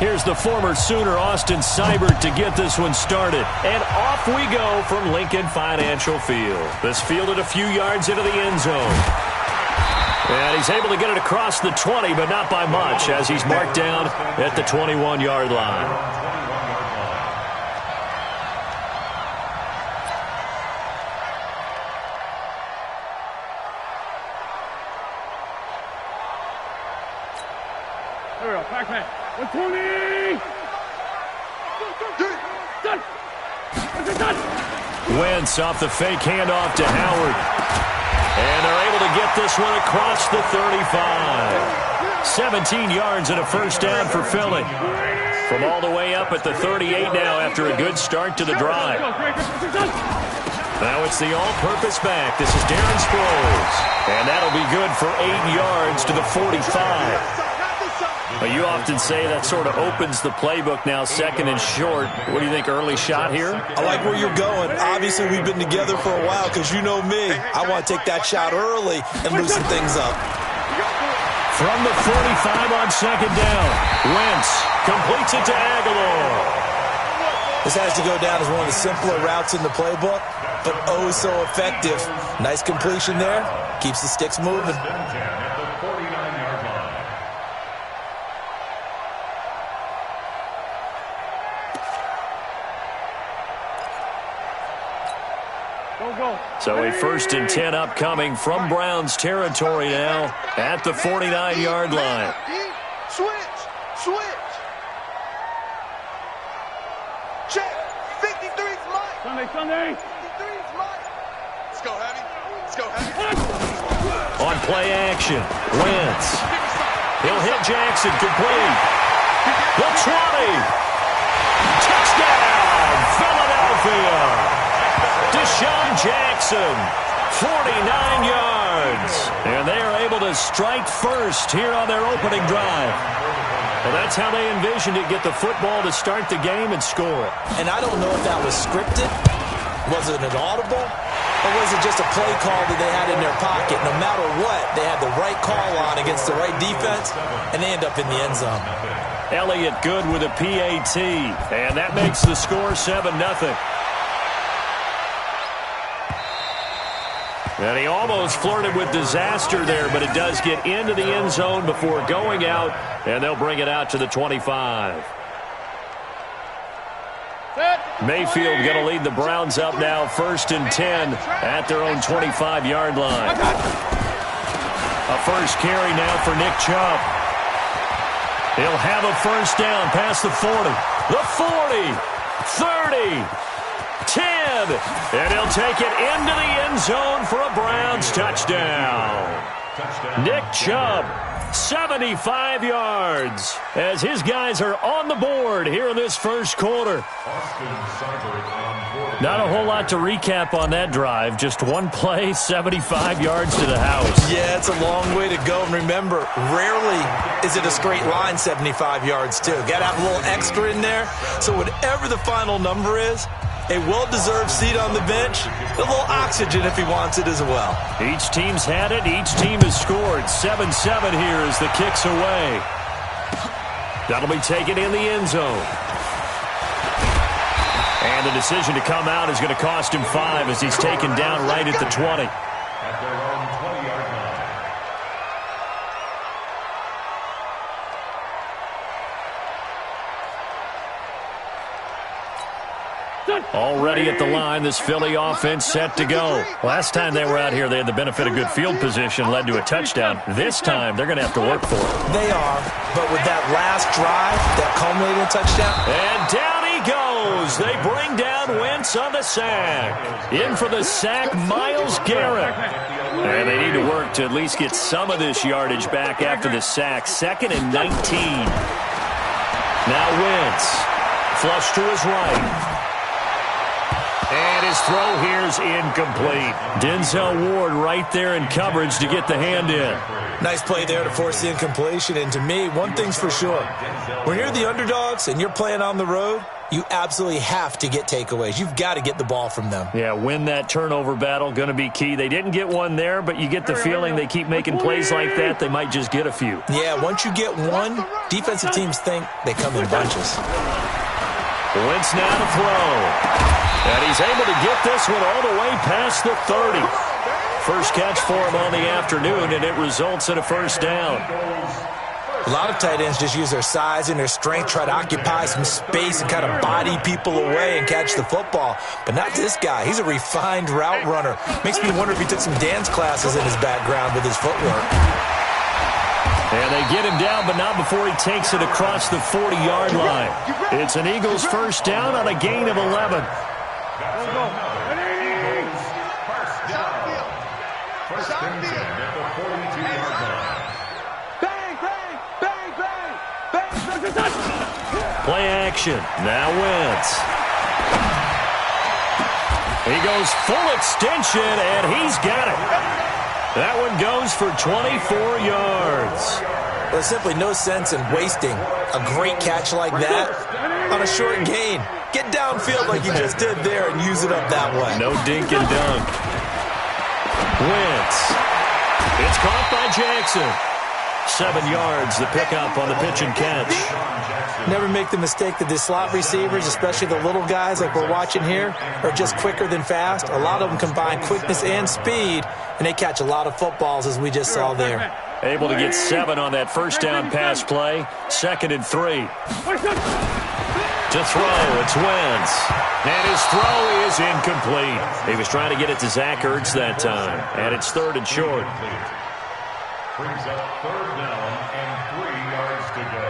Here's the former Sooner, Austin Seibert, to get this one started. And off we go from Lincoln Financial Field. This fielded a few yards into the end zone. And he's able to get it across the 20, but not by much, as he's marked down at the 21-yard line. There we go, backman. 120! Done! Wentz off the fake handoff to Howard. And they're able to get this one across the 35. 17 yards and a first down for Philly. From all the way up at the 38 now after a good start to the drive. Now it's the all-purpose back. This is Darren Sproles. And that'll be good for 8 yards to the 45. But you often say that sort of opens the playbook now, second and short. What do you think, early shot here? I like where you're going. Obviously, we've been together for a while because you know me. I want to take that shot early and loosen things up. From the 45 on second down, Wentz completes it to Aguilar. This has to go down as one of the simpler routes in the playbook, but oh so effective. Nice completion there. Keeps the sticks moving. So a 1st and 10 upcoming from Browns territory now at the 49-yard line. Switch. Check. 53's Mike. Sunday. 53's Mike. Let's go, heavy. On play action, Wentz. He'll hit Jackson, complete. The 20. Touchdown, Philadelphia. Deshaun Jackson, 49 yards. And they are able to strike first here on their opening drive. Well, that's how they envisioned it, get the football to start the game and score. And I don't know if that was scripted. Was it an audible? Or was it just a play call that they had in their pocket? No matter what, they had the right call on against the right defense, and they end up in the end zone. Elliott good with a PAT, and that makes the score 7-0. And he almost flirted with disaster there, but it does get into the end zone before going out, and they'll bring it out to the 25. Mayfield going to lead the Browns up now, 1st and 10 at their own 25-yard line. A first carry now for Nick Chubb. He'll have a first down past the 40, the 40, 30, 10, and he'll take it into the end zone for a Browns touchdown. Nick Chubb, 75 yards, as his guys are on the board here in this first quarter. Not a whole lot to recap on that drive. Just one play, 75 yards to the house. Yeah, it's a long way to go. And remember, rarely is it a straight line 75 yards, too. Got to have a little extra in there. So whatever the final number is, a well-deserved seat on the bench, a little oxygen if he wants it as well. Each team's had it. Each team has scored. 7-7 here as the kick's away. That'll be taken in the end zone. And the decision to come out is going to cost him 5 as he's taken down right at the 20. Already at the line, this Philly offense set to go. Last time they were out here, they had the benefit of good field position, led to a touchdown. This time, they're going to have to work for it. They are, but with that last drive, that culminating touchdown. And down he goes. They bring down Wentz on the sack. In for the sack, Myles Garrett. And they need to work to at least get some of this yardage back after the sack. 2nd and 19. Now Wentz, flush to his right. And his throw here is incomplete. Denzel Ward right there in coverage to get the hand in. Nice play there to force the incompletion. And to me, one thing's for sure. When you're the underdogs and you're playing on the road, you absolutely have to get takeaways. You've got to get the ball from them. Yeah, win that turnover battle, going to be key. They didn't get one there, but you get the feeling they keep making plays like that, they might just get a few. Yeah, once you get one, defensive teams think they come in bunches. Wentz now to throw. And he's able to get this one all the way past the 30. First catch for him on the afternoon, and it results in a first down. A lot of tight ends just use their size and their strength, try to occupy some space and kind of body people away and catch the football. But not this guy. He's a refined route runner. Makes me wonder if he took some dance classes in his background with his footwork. And they get him down, but not before he takes it across the 40-yard line. It's an Eagles first down on a gain of 11. Play action. Now Wentz. He goes full extension, and he's got it. That one goes for 24 yards. There's simply no sense in wasting a great catch like that on a short gain. Get downfield like you just did there and use it up that way. No dink and dunk. Wentz. It's caught by Jackson. 7 yards, the pickup on the pitch and catch. Never make the mistake that the slot receivers, especially the little guys like we're watching here, are just quicker than fast. A lot of them combine quickness and speed, and they catch a lot of footballs, as we just saw there. Able to get 7 on that first down pass play. 2nd and 3. To throw, it's Wentz. And his throw is incomplete. He was trying to get it to Zach Ertz that time. And it's 3rd and short. Brings up 3rd down and 3 yards to go.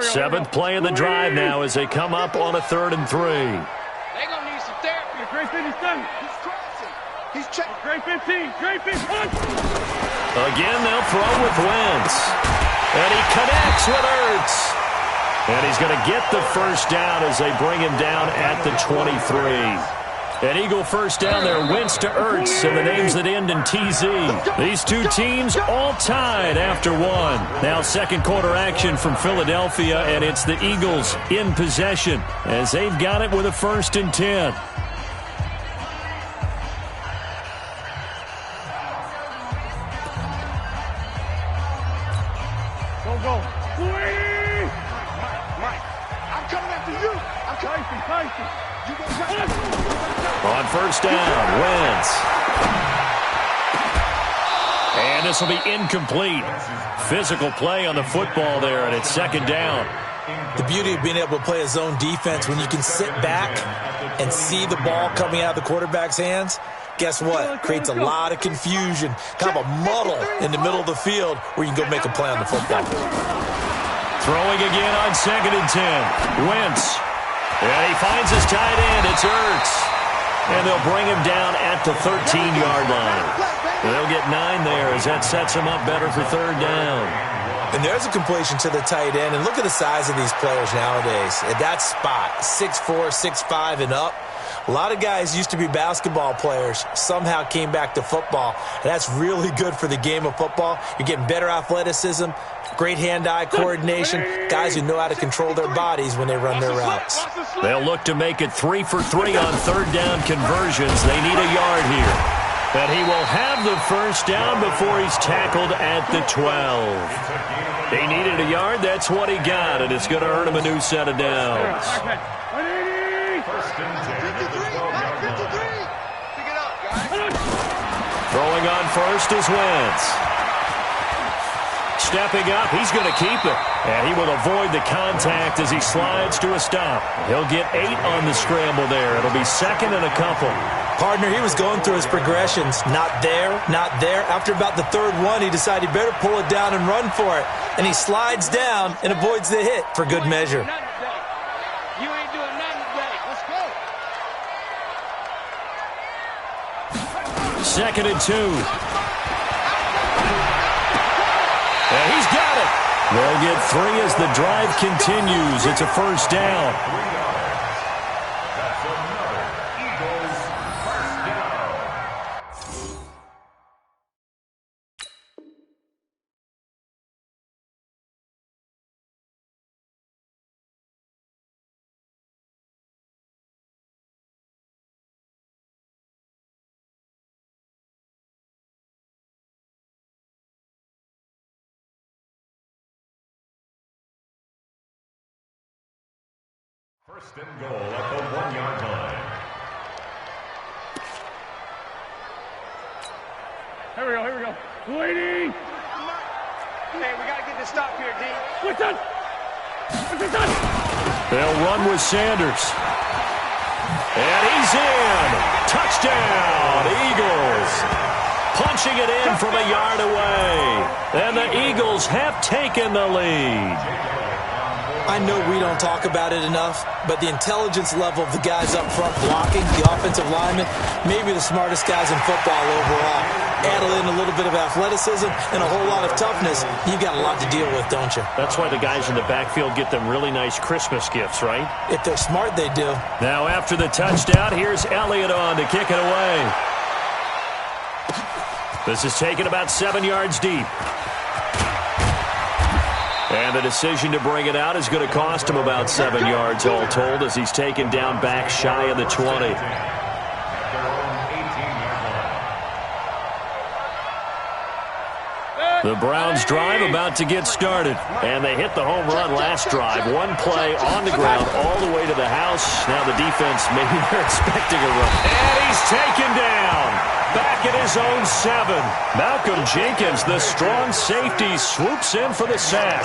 Seventh play of the drive now as they come up on a 3rd and 3. They're going to need some therapy. Great 50, he's crossing. He's checking. Great 15. Great 15. Again, they'll throw with Wentz. And he connects with Ertz. And he's going to get the first down as they bring him down at the 23. An Eagle first down there, Wentz to Ertz, and the names that end in TZ. These two teams all tied after one. Now second quarter action from Philadelphia, and it's the Eagles in possession as they've got it with a 1st and 10. Go. Mike, I'm coming after you. I'm coming. You go on first down, Wentz. And this will be incomplete. Physical play on the football there, and it's 2nd down. The beauty of being able to play a zone defense when you can sit back and see the ball coming out of the quarterback's hands, guess what? Creates a lot of confusion, kind of a muddle in the middle of the field where you can go make a play on the football. Throwing again on 2nd and 10. Wentz. And he finds his tight end. It's Ertz. And they'll bring him down at the 13-yard line. And they'll get 9 there as that sets him up better for 3rd down. And there's a completion to the tight end. And look at the size of these players nowadays. At that spot, 6'4", 6'5", and up. A lot of guys used to be basketball players, somehow came back to football. And that's really good for the game of football. You're getting better athleticism, great hand-eye coordination, guys who know how to control their bodies when they run their routes. They'll look to make it 3 for 3 on 3rd down conversions. They need a yard here. But he will have the first down before he's tackled at the 12. He needed a yard. That's what he got, and it's going to earn him a new set of downs. Throwing on first is Wentz. Stepping up, he's going to keep it. And he will avoid the contact as he slides to a stop. He'll get 8 on the scramble there. It'll be 2nd and a couple. Partner, he was going through his progressions. Not there, not there. After about the 3rd one, he decided he better pull it down and run for it. And he slides down and avoids the hit for good measure. You ain't doing nothing today. Let's go. 2nd and 2. And he's got it. They'll get 3 as the drive continues. It's a first down. First and goal at the 1-yard line. Here we go. Waiting. Hey, we got to get this stop here, D. What's done? They'll run with Sanders. And he's in. Touchdown, Eagles. Punching it in from a yard away. And the Eagles have taken the lead. I know we don't talk about it enough, but the intelligence level of the guys up front blocking, the offensive linemen, maybe the smartest guys in football overall. Add in a little bit of athleticism and a whole lot of toughness, you've got a lot to deal with, don't you? That's why the guys in the backfield get them really nice Christmas gifts, right? If they're smart, they do. Now after the touchdown, here's Elliott on to kick it away. This is taken about 7 yards deep. And the decision to bring it out is going to cost him about 7 yards all told as he's taken down back shy of the 20. The Browns drive about to get started. And they hit the home run last drive. One play on the ground all the way to the house. Now the defense, maybe they're expecting a run. And he's taken down. Back at his own 7. Malcolm Jenkins, the strong safety, swoops in for the sack.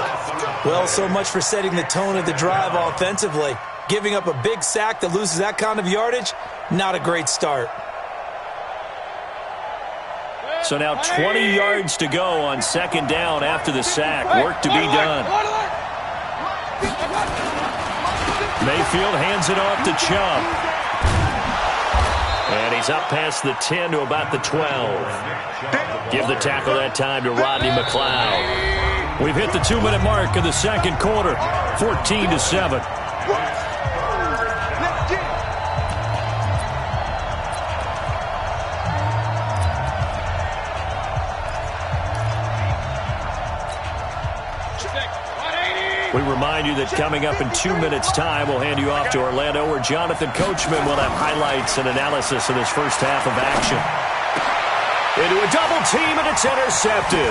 Well, so much for setting the tone of the drive offensively. Giving up a big sack that loses that kind of yardage, not a great start. So now 20 yards to go on second down after the sack. Work to be done. Mayfield hands it off to Chubb. And he's up past the 10 to about the 12. Give the tackle that time to Rodney McLeod. We've hit the 2-minute mark of the second quarter, 14-7. We remind you that coming up in 2 minutes' time, we'll hand you off to Orlando, where Jonathan Coachman will have highlights and analysis of this first half of action. Into a double team, and it's intercepted.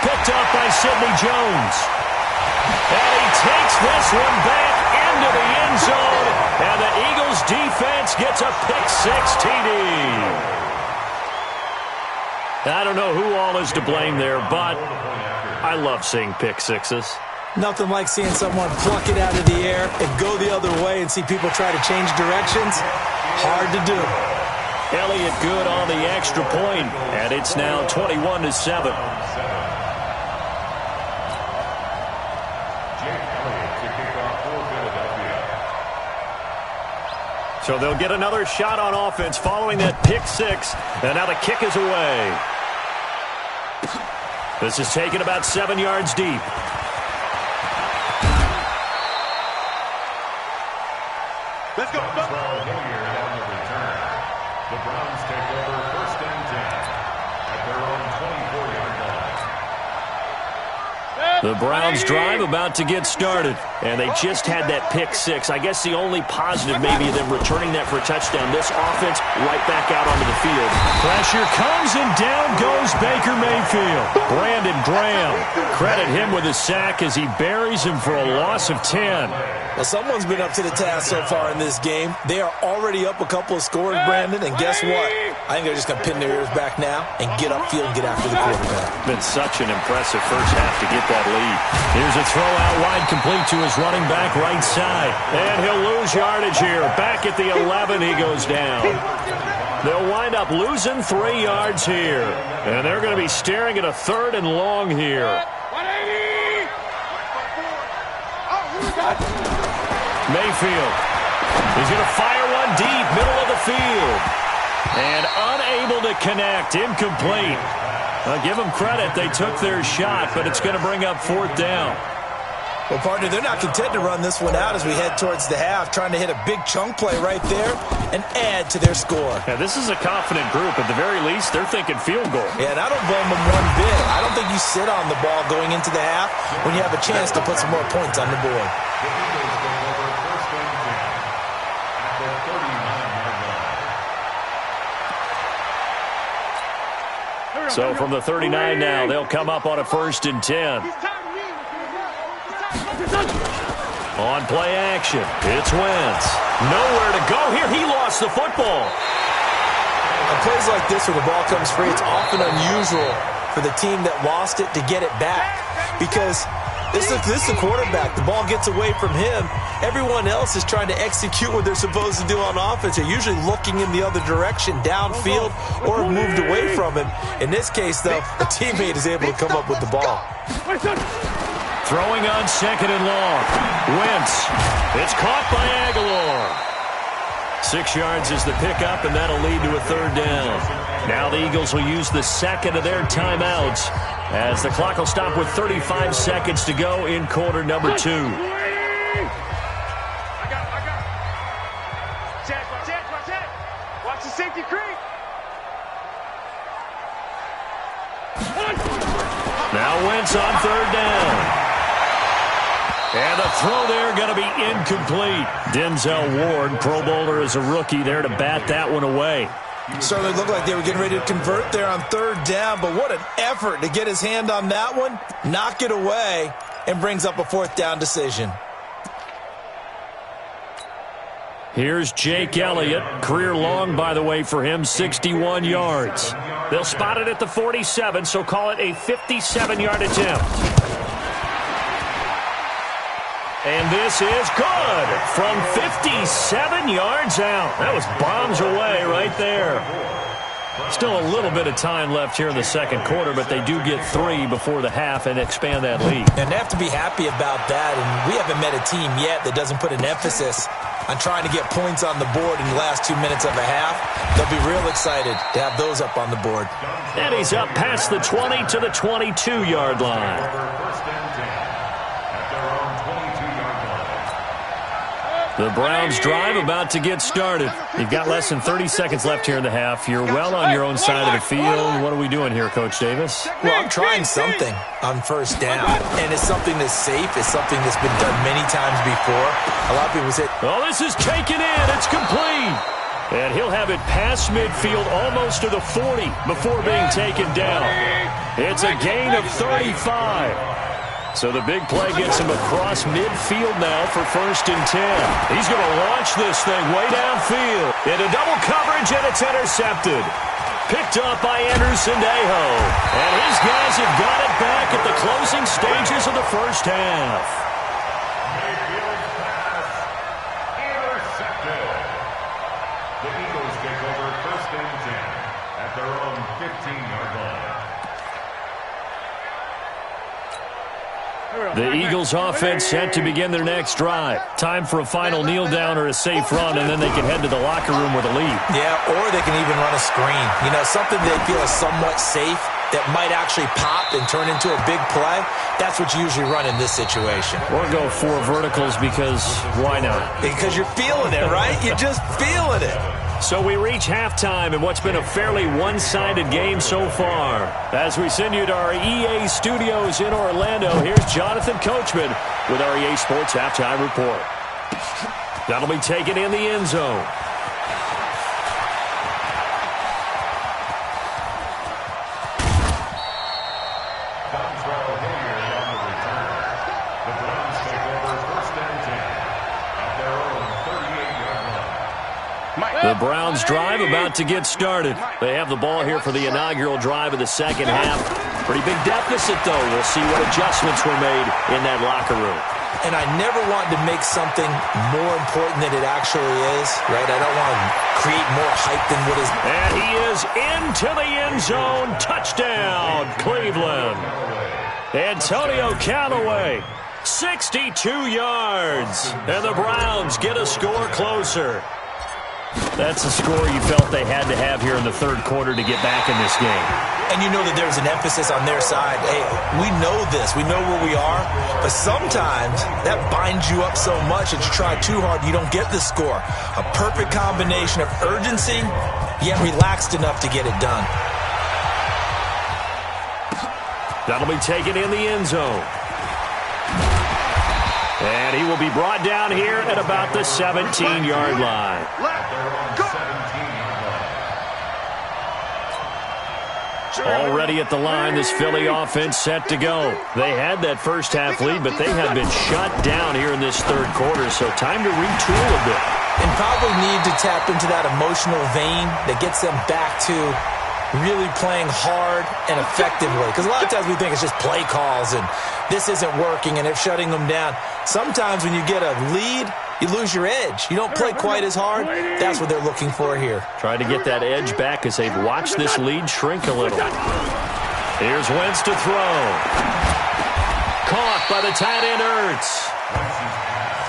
Picked up by Sidney Jones. And he takes this one back into the end zone, and the Eagles defense gets a pick-6 TD. I don't know who all is to blame there, but I love seeing pick-6s. Nothing like seeing someone pluck it out of the air and go the other way and see people try to change directions. Hard to do. Elliott good on the extra point, and it's now 21-7. So they'll get another shot on offense following that pick-6, and now the kick is away. This is taken about 7 yards deep. Let's go. The Browns take over first and 10 at their own 24-yard line. The Browns drive about to get started, and they just had that pick-6. I guess the only positive maybe of them returning that for a touchdown. This offense right back out onto the field. Pressure comes, and down goes Baker Mayfield. Brandon Graham, credit him with a sack as he buries him for a loss of 10. Well, someone's been up to the task so far in this game. They are already up a couple of scores, Brandon, and guess what? I think they're just going to pin their ears back now and get upfield and get after the quarterback. Been such an impressive first half to get that lead. Here's a throw out wide, complete to his running back right side. And he'll lose yardage here. Back at the 11, he goes down. They'll wind up losing 3 yards here. And they're going to be staring at a 3rd and long here. Mayfield. He's going to fire one deep, middle of the field. And unable to connect, incomplete. I'll give them credit. They took their shot, but it's going to bring up 4th down. Well, partner, they're not content to run this one out as we head towards the half, trying to hit a big chunk play right there and add to their score. Yeah, this is a confident group. At the very least, they're thinking field goal. Yeah, and I don't blame them one bit. I don't think you sit on the ball going into the half when you have a chance to put some more points on the board. So from the 39 now, they'll come up on a 1st and 10. On play action, it's Wentz. Nowhere to go here. He lost the football. On plays like this where the ball comes free, it's often unusual for the team that lost it to get it back. Because this is the quarterback. The ball gets away from him. Everyone else is trying to execute what they're supposed to do on offense. They're usually looking in the other direction, downfield, or have moved away from him. In this case, though, a teammate is able to come up with the ball. Throwing on second and long. Wentz. It's caught by Aguilar. 6 yards is the pickup, and that'll lead to a third down. Now the Eagles will use the second of their timeouts as the clock will stop with 35 seconds to go in quarter number 2. I got. Check. Watch the safety creep. Now Wentz on third down. And the throw there going to be incomplete. Denzel Ward, Pro Bowler as a rookie, there to bat that one away. Certainly looked like they were getting ready to convert there on third down, but what an effort to get his hand on that one, knock it away, and brings up a fourth down decision. Here's Jake Elliott. Career long, by the way, for him, 61 yards. They'll spot it at the 47, so call it a 57-yard attempt. And this is good from 57 yards out. That was bombs away right there. Still a little bit of time left here in the second quarter, but they do get 3 before the half and expand that lead. And they have to be happy about that, and we haven't met a team yet that doesn't put an emphasis on trying to get points on the board in the last 2 minutes of a half. They'll be real excited to have those up on the board. And he's up past the 20 to the 22-yard line. The Browns drive about to get started. You've got less than 30 seconds left here in the half. You're well on your own side of the field. What are we doing here, Coach Davis? Well, I'm trying something on first down. And it's something that's safe. It's something that's been done many times before. A lot of people say, oh, this is taken in. It's complete. And he'll have it past midfield almost to the 40 before being taken down. It's a gain of 35. So the big play gets him across midfield now for 1st and 10. He's going to launch this thing way downfield. Into double coverage, and it's intercepted. Picked up by Anderson Dejo. And his guys have got it back at the closing stages of the first half. Mayfield pass intercepted. The Eagles take over 1st and 10 at their own 15-yard line. The Eagles offense set to begin their next drive. Time for a final kneel down or a safe run, and then they can head to the locker room with a lead. Yeah, or they can even run a screen. You know, something they feel is somewhat safe that might actually pop and turn into a big play. That's what you usually run in this situation. Or go 4 verticals because why not? Because you're feeling it, right? You're just feeling it. So we reach halftime in what's been a fairly one-sided game so far. As we send you to our EA studios in Orlando, here's Jonathan Coachman with our EA Sports Halftime Report. That'll be taken in the end zone. The Browns drive about to get started. They have the ball here for the inaugural drive of the second half. Pretty big deficit, though. We'll see what adjustments were made in that locker room. And I never want to make something more important than it actually is, right? I don't want to create more hype than what is. And he is into the end zone. Touchdown, Cleveland. Antonio Callaway, 62 yards. And the Browns get a score closer. That's a score you felt they had to have here in the third quarter to get back in this game. And you know that there's an emphasis on their side. Hey, we know this. We know where we are. But sometimes that binds you up so much that you try too hard, you don't get the score. A perfect combination of urgency, yet relaxed enough to get it done. That'll be taken in the end zone. And he will be brought down here at about the 17-yard line. Already at the line, this Philly offense set to go. They had that first half lead, but they have been shut down here in this third quarter, so time to retool a bit. And probably need to tap into that emotional vein that gets them back to really playing hard and effectively. Because a lot of times we think it's just play calls and this isn't working and they're shutting them down. Sometimes when you get a lead, you lose your edge. You don't play quite as hard. That's what they're looking for here. Trying to get that edge back as they've watched this lead shrink a little. Here's Wentz to throw. Caught by the tight end Ertz.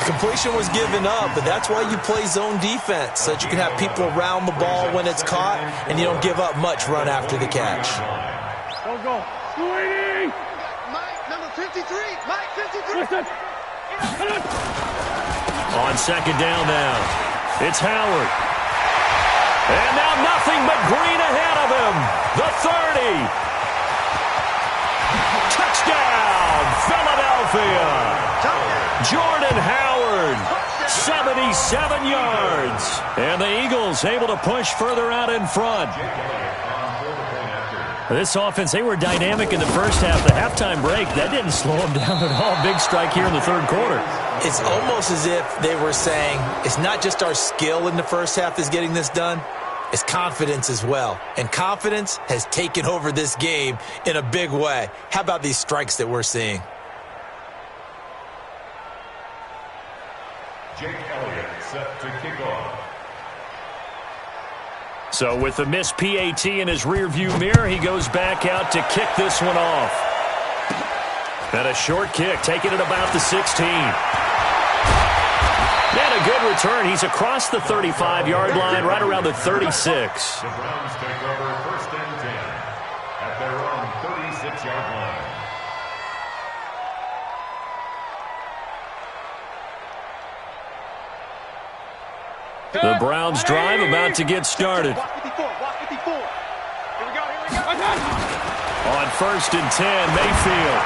Completion was given up, but that's why you play zone defense, so that you can have people around the ball when it's caught, and you don't give up much run after the catch. Go. Mike, number 53. Mike, 53. On second down now, it's Howard. And now nothing but green ahead of him. The 30. Touchdown, Philadelphia. Jordan Howard, 77 yards. And the Eagles able to push further out in front. This offense, they were dynamic in the first half. The halftime break, that didn't slow them down at all. Big strike here in the third quarter. It's almost as if they were saying, it's not just our skill in the first half that's getting this done, it's confidence as well. And confidence has taken over this game in a big way. How about these strikes that we're seeing? Jake Elliott set to kick off. So with the missed PAT in his rearview mirror, he goes back out to kick this one off. And a short kick, taking it about the 16. And a good return. He's across the 35-yard line, right around the 36. The Browns take over first and 10 at their own 36-yard line. The Browns drive about to get started. Walk 54. Here we go. On first and 10, Mayfield.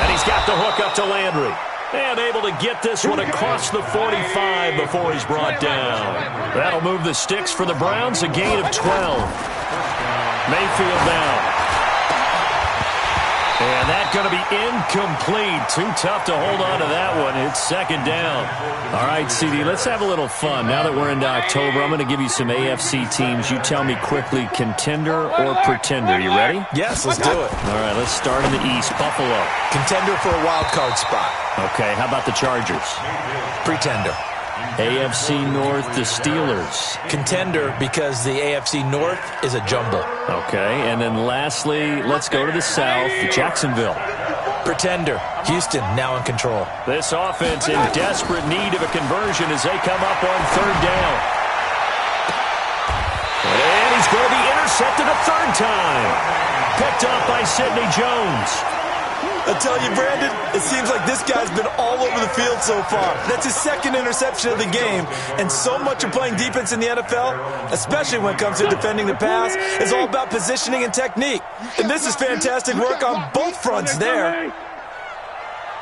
And he's got the hook up to Landry. And able to get this one across the 45 before he's brought down. That'll move the sticks for the Browns, a gain of 12. Mayfield down. And that's going to be incomplete. Too tough to hold on to that one. It's second down. All right, CD, let's have a little fun. Now that we're into October, I'm going to give you some AFC teams. You tell me quickly, contender or pretender. You ready? Yes, let's do it. All right, let's start in the East. Buffalo. Contender for a wild card spot. Okay, how about the Chargers? Pretender. AFC North, the Steelers. Contender because the AFC North is a jumble. Okay, and then lastly, let's go to the South, Jacksonville. Pretender. Houston now in control. This offense in desperate need of a conversion as they come up on third down. And he's going to be intercepted a third time. Picked up by Sidney Jones. I tell you, Brandon, it seems like this guy's been all over the field so far. That's his second interception of the game. And so much of playing defense in the NFL, especially when it comes to defending the pass, is all about positioning and technique. And this is fantastic work on both fronts there.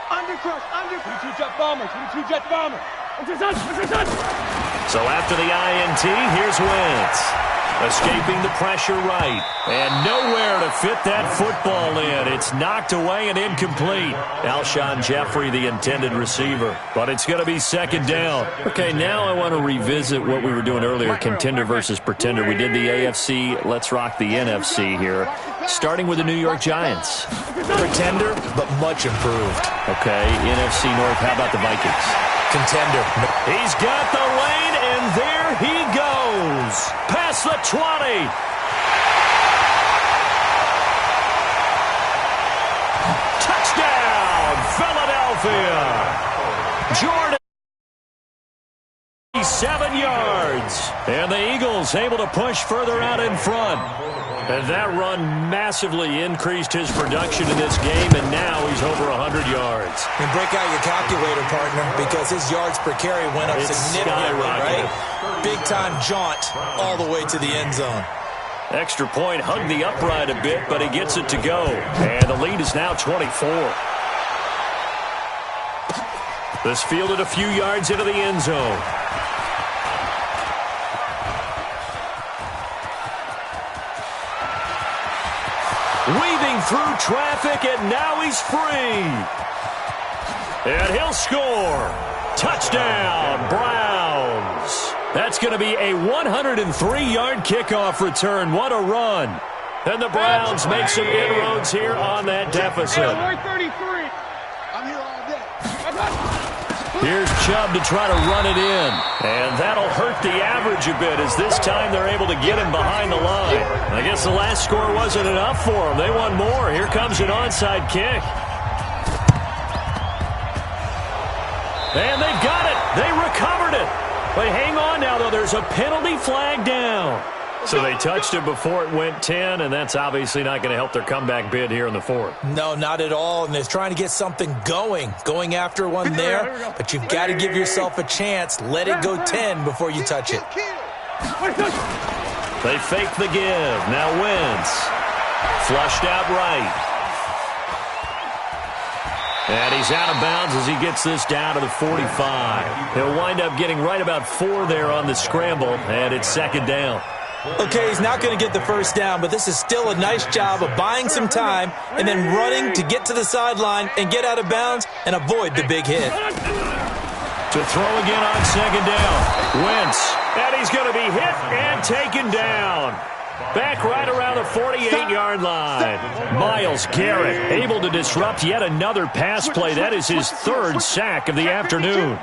Undercrush, 22 jet bomber. So after the INT, here's Wentz. Escaping the pressure right. And nowhere to fit that football in. It's knocked away and incomplete. Alshon Jeffrey, the intended receiver. But it's going to be second down. Okay, now I want to revisit what we were doing earlier, contender versus pretender. We did the AFC. Let's rock the NFC here. Starting with the New York Giants. Pretender, but much improved. Okay, NFC North, how about the Vikings? Contender. He's got the lane, and there he goes. Past the 20. Touchdown, Philadelphia. Jordan. 7 yards. And the Eagles able to push further out in front. And that run massively increased his production in this game, and now he's over 100 yards. And break out your calculator, partner, because his yards per carry went up significantly, right? Big-time jaunt all the way to the end zone. Extra point, hugged the upright a bit, but he gets it to go. And the lead is now 24. This fielded a few yards into the end zone. weaving through traffic, and now he's free. And he'll score. Touchdown, Browns. That's going to be a 103-yard kickoff return. What a run. And the Browns make some inroads here on that deficit. I'm here all day. Here's Chubb to try to run it in. And that'll hurt the average a bit as this time they're able to get him behind the line. I guess the last score wasn't enough for them. They want more. Here comes an onside kick. And they've got it. They recovered it. But hang on now, though. There's a penalty flag down. So they touched it before it went 10, and that's obviously not going to help their comeback bid here in the fourth. No, not at all. And they're trying to get something going after one there. But you've got to give yourself a chance. Let it go 10 before you touch it. They fake the give. Now Wentz. Flushed out right. And he's out of bounds as he gets this down to the 45. He'll wind up getting right about 4 there on the scramble, and it's second down. Okay, he's not going to get the first down, but this is still a nice job of buying some time and then running to get to the sideline and get out of bounds and avoid the big hit. To throw again on second down. Wentz, and he's going to be hit and taken down. Back right around the 48-yard line. Myles Garrett able to disrupt yet another pass play. That is his 3rd sack of the afternoon.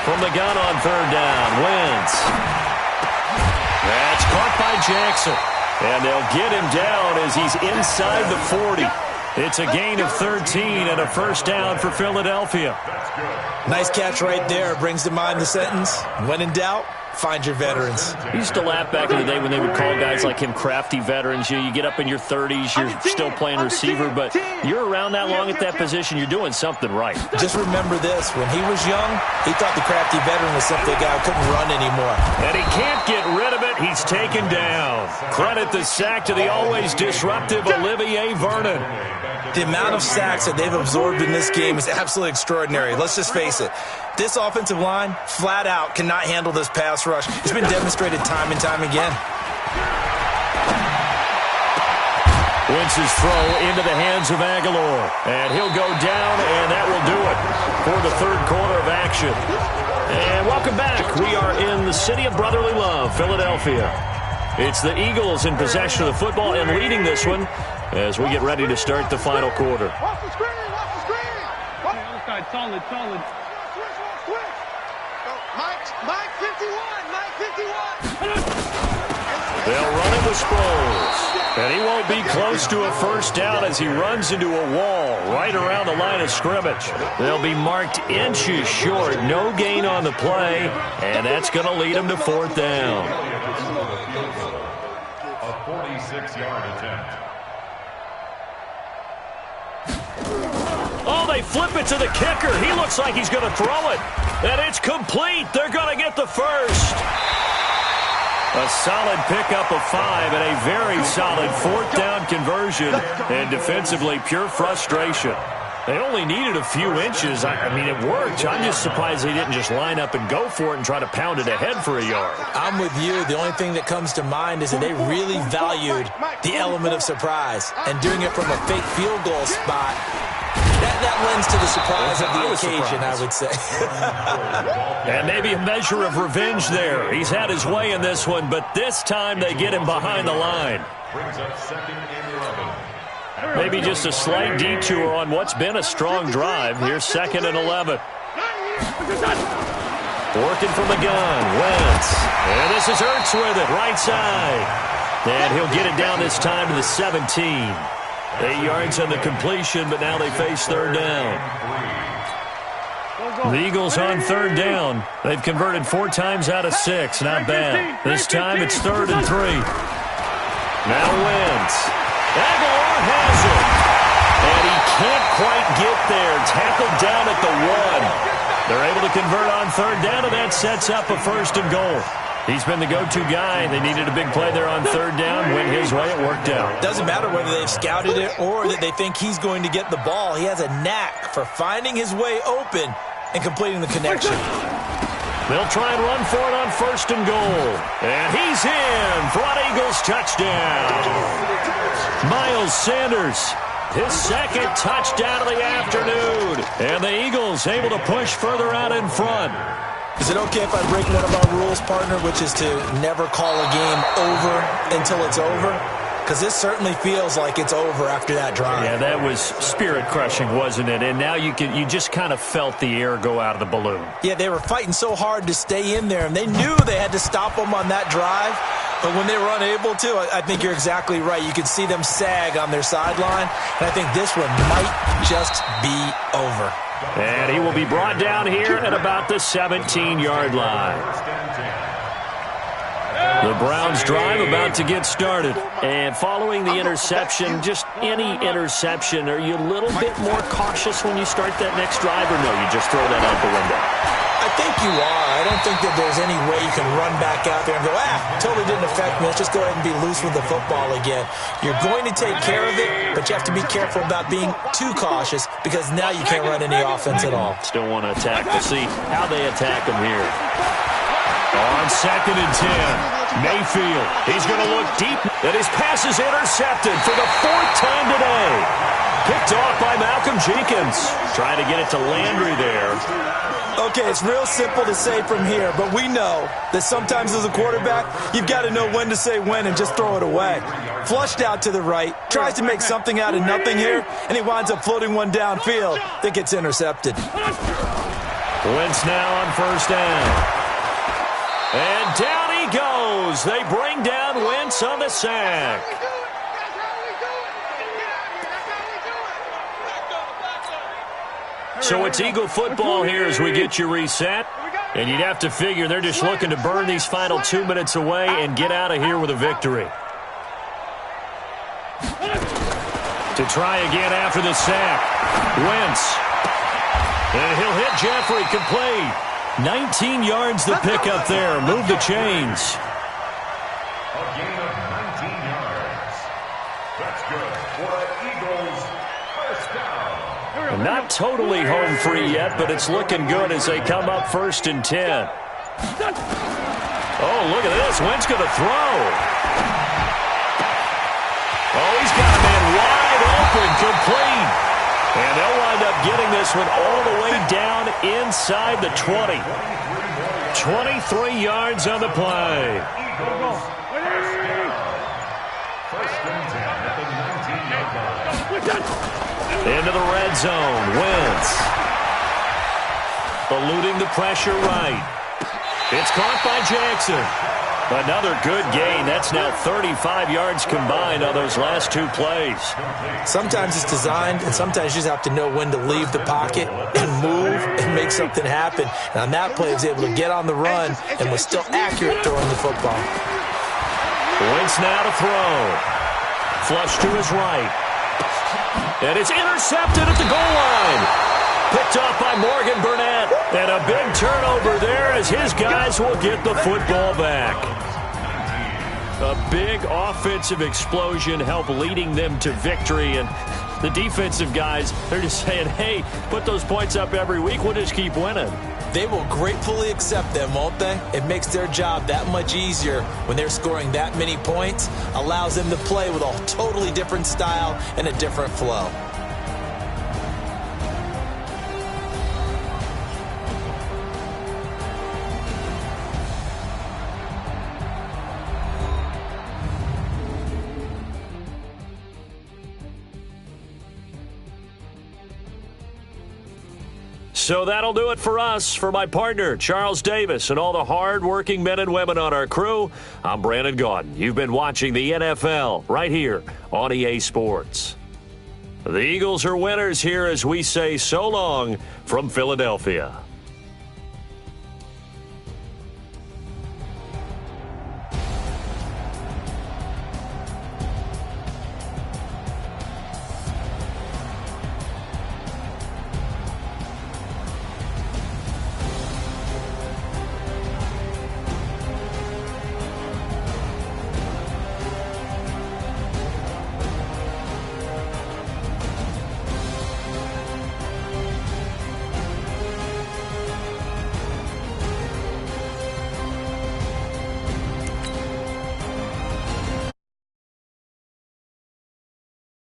From the gun on 3rd down, Wentz. That's caught by Jackson. And they'll get him down as he's inside the 40. It's a gain of 13 and a first down for Philadelphia. Nice catch right there. Brings to mind the sentence, when in doubt, find your veterans. I used to laugh back in the day when they would call guys like him crafty veterans. You get up in your 30s, you're still playing receiver, but you're around that long at that position, you're doing something right. Just remember this. When he was young, he thought the crafty veteran was simply a guy who couldn't run anymore. And he can't get rid of it. He's taken down. Credit the sack to the always disruptive Olivier Vernon. The amount of sacks that they've absorbed in this game is absolutely extraordinary. Let's just face it. This offensive line, flat out, cannot handle this pass rush. It's been demonstrated time and time again. Wentz's throw into the hands of Aguilar. And he'll go down, and that will do it for the 3rd quarter of action. And welcome back. We are in the city of brotherly love, Philadelphia. It's the Eagles in possession of the football and leading this one as we get ready to start the final quarter. Watch the screen, watch the screen. Other side, solid. Switch. Mike 51, Mike 51. They'll run it with Sproles. And he won't be close to a first down as he runs into a wall right around the line of scrimmage. They'll be marked inches short. No gain on the play, and that's going to lead him to 4th down. A 46-yard attempt. Oh, they flip it to the kicker. He looks like he's going to throw it. And it's complete. They're going to get the first. A solid pickup of 5 and a very solid 4th down conversion. And defensively, pure frustration. They only needed a few inches. I mean, it worked. I'm just surprised they didn't just line up and go for it and try to pound it ahead for a yard. I'm with you. The only thing that comes to mind is that they really valued the element of surprise. And doing it from a fake field goal spot, that lends to the surprise of the occasion, I would say. And maybe a measure of revenge there. He's had his way in this one, but this time they get him behind the line. Brings up 2nd and 11. Maybe just a slight detour on what's been a strong drive. Here's 2nd and 11. Working from the gun, Wentz. And this is Ertz with it, right side. And he'll get it down this time to the 17. 8 yards on the completion, but now they face 3rd down. The Eagles on 3rd down. They've converted 4 times out of 6. Not bad. This time it's 3rd and 3. Now Wentz. Aguilar has it. And he can't quite get there. Tackled down at the 1. They're able to convert on 3rd down, and that sets up a 1st and goal. He's been the go-to guy. They needed a big play there on 3rd down. Went his way. It worked out. Doesn't matter whether they've scouted it or that they think he's going to get the ball. He has a knack for finding his way open and completing the connection. They'll try and run for it on 1st and goal. And he's in for an Eagles touchdown. Miles Sanders, his 2nd touchdown of the afternoon. And the Eagles able to push further out in front. Is it okay if I break one of our rules, partner, which is to never call a game over until it's over? Because this certainly feels like it's over after that drive. Yeah, that was spirit-crushing, wasn't it? And now you just kind of felt the air go out of the balloon. Yeah, they were fighting so hard to stay in there, and they knew they had to stop them on that drive. But when they were unable to, I think you're exactly right. You could see them sag on their sideline, and I think this one might just be over. And he will be brought down here at about the 17-yard line. The Browns drive about to get started. And following the interception, just any interception, are you a little bit more cautious when you start that next drive, or no, you just throw that out the window? I think you are. I don't think that there's any way you can run back out there and go, totally didn't affect me. Let's just go ahead and be loose with the football again. You're going to take care of it, but you have to be careful about being too cautious because now you can't run any offense at all. Still want to attack. We'll see how they attack them here. On 2nd and 10, Mayfield. He's going to look deep. And his pass is intercepted for the 4th time today. Picked off by Malcolm Jenkins. Trying to get it to Landry there. Okay, it's real simple to say from here, but we know that sometimes as a quarterback, you've got to know when to say when and just throw it away. Flushed out to the right, tries to make something out of nothing here, and he winds up floating one downfield that gets intercepted. Wentz now on 1st down. And down he goes. They bring down Wentz on the sack. So it's Eagle football here as we get you reset. And you'd have to figure they're just looking to burn these final 2 minutes away and get out of here with a victory. To try again after the sack. Wentz. And he'll hit Jeffrey complete. 19 yards to pick up there. Move the chains. A gain of 19 yards. That's good for an Eagles first down. Not totally home free yet, but it's looking good as they come up 1st and 10. Oh, look at this. Wentz going to throw. Oh, he's got a man wide open, complete. And they'll wind up getting this one all the way down inside the 20. 23 yards on the play. Eagles first down. 1st and 10 at the 19-yard line. Into the red zone. Wentz. Eluding the pressure right. It's caught by Jackson. Another good gain. That's now 35 yards combined on those last 2 plays. Sometimes it's designed, and sometimes you just have to know when to leave the pocket and move and make something happen. And on that play, he was able to get on the run and was still accurate throwing the football. Wentz now to throw. Flush to his right. And it's intercepted at the goal line. Picked off by Morgan Burnett. And a big turnover there as his guys will get the football back. A big offensive explosion helped leading them to victory. And the defensive guys, they're just saying, hey, put those points up every week. We'll just keep winning. They will gratefully accept them, won't they? It makes their job that much easier when they're scoring that many points. Allows them to play with a totally different style and a different flow. So that'll do it for us. For my partner, Charles Davis, and all the hard-working men and women on our crew, I'm Brandon Gaudin. You've been watching the NFL right here on EA Sports. The Eagles are winners here as we say so long from Philadelphia.